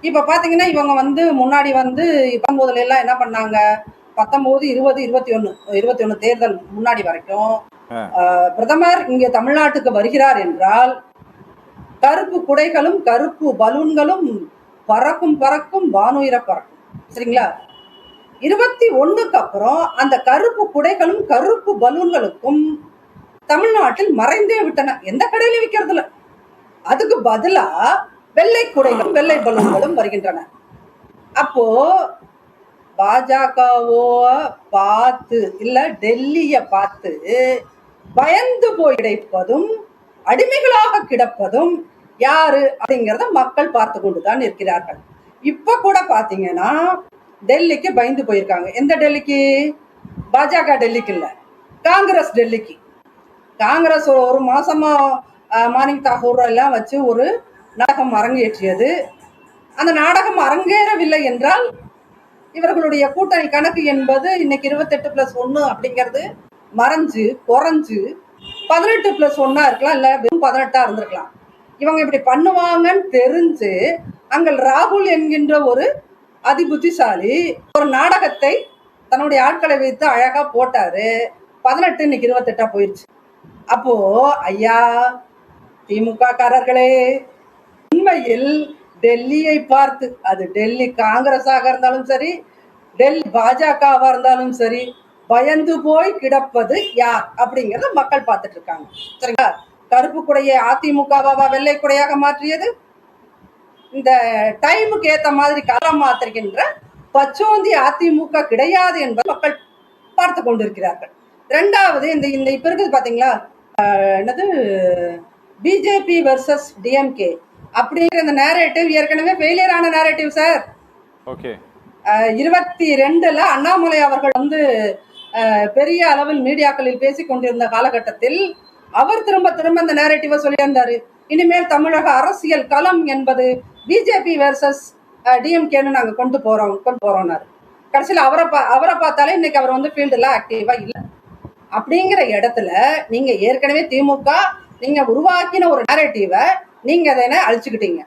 இப்ப பாத்தீங்கன்னா இவங்க முன்னாடி 19 எல்லாம் என்ன பண்ணாங்க, 19, 20, 21 தேர்தல் முன்னாடி வரைக்கும் பிரதமர் இங்க தமிழ்நாட்டுக்கு வருகிறார் என்றால் கருப்பு குடைகளும் கருப்பு பலூன்களும் பறக்கும் பறக்கும் வானுயிர பறக்கும். சரிங்களா? 21க்கு அப்புறம் அந்த கருப்பு குடைகளும் கருப்பு பலூன்களுக்கும் தமிழ்நாட்டில் மறைந்தே விட்டன. எந்த கடையில விற்கிறதுல. அதுக்கு பதிலா வெள்ளை குடைகளும் வெள்ளை பலூன்களும் வருகின்றன. அப்போ பாஜகவோ பார்த்து இல்ல டெல்லிய பார்த்து பயந்து போய் கிடைப்பதும் அடிமைகளாக கிடப்பதும் யாரு அப்படிங்கிறத மக்கள் பார்த்து கொண்டுதான் இருக்கிறார்கள். இப்ப கூட பாத்தீங்கன்னா டெல்லிக்கு பயந்து போயிருக்காங்க. எந்த டெல்லிக்கு? பாஜக டெல்லிக்கு இல்ல, காங்கிரஸ் டெல்லிக்கு. காங்கிரஸ் ஒரு மாசமா மாணிக் தாகூர் எல்லாம் வச்சு ஒரு நாடகம் அரங்கேற்றியது. அந்த நாடகம் அரங்கேறவில்லை என்றால் இவர்களுடைய கூட்டணி கணக்கு என்பது இன்னைக்கு 28+1 அப்படிங்கிறது மறைஞ்சு குறைஞ்சு 18+1 இருக்கலாம், இல்ல வெறும் 18 இருந்திருக்கலாம். இவங்க இப்படி பண்ணுவாங்கன்னு தெரிஞ்சு அங்கே ராகுல் என்கின்ற ஒரு அதிபுத்திசாலி ஒரு நாடகத்தை தன்னுடைய ஆட்களை வைத்து அழகா போட்டாரு. 18 இன்னைக்கு 28 போயிடுச்சு. அப்போ ஐயா திமுக காரர்களே, உண்மையில் டெல்லியை பார்த்து, அது டெல்லி காங்கிரஸாக இருந்தாலும் சரி, டெல்லி பாஜகவா இருந்தாலும் சரி, பயந்து போய் கிடப்பது யார் அப்படிங்கறத மக்கள் பார்த்துட்டு இருக்காங்க. சரிங்களா? கருப்பு குடையை அதிமுகவா வெள்ளை குடையாக மாற்றியது இந்த டைமுக்கு ஏத்த மாதிரி காலம் மாற்றுகின்ற பச்சோந்தி அதிமுக கிடையாது என்பதை மக்கள் பார்த்து கொண்டிருக்கிறார்கள். ரெண்டாவது இந்த இப்ப இருக்குது பாத்தீங்களா, என்னது பிஜேபி வெர்சஸ் டிஎம்கே அப்படிங்கிற இந்த நேரேட்டிவ் ஏற்கனவே ஃபெயிலியர் ஆன நேரேட்டிவ் சார். 22ல அண்ணாமலை அவர்கள் பெரிய அளவில் மீடியாக்களில் பேசிக் கொண்டிருந்த காலகட்டத்தில் அவர் திரும்ப திரும்ப இந்த நேரேட்டிவை சொல்லியிருந்தாரு. இனிமேல் தமிழக அரசியல் களம் என்பது பிஜேபி வெர்சஸ் டிஎம்கேன்னு நாங்க கொண்டு போறோம்னாரு. கடைசியில் அவரை பார்த்தாலே இன்னைக்கு அவர் ஃபீல்டுல ஆக்டிவா இல்லை. அப்படிங்கிற இடத்துல நீங்க ஏற்கனவே திமுக நீங்க உருவாக்கின ஒரு நேரேட்டிவை நீங்க அதை அழிச்சுக்கிட்டீங்க.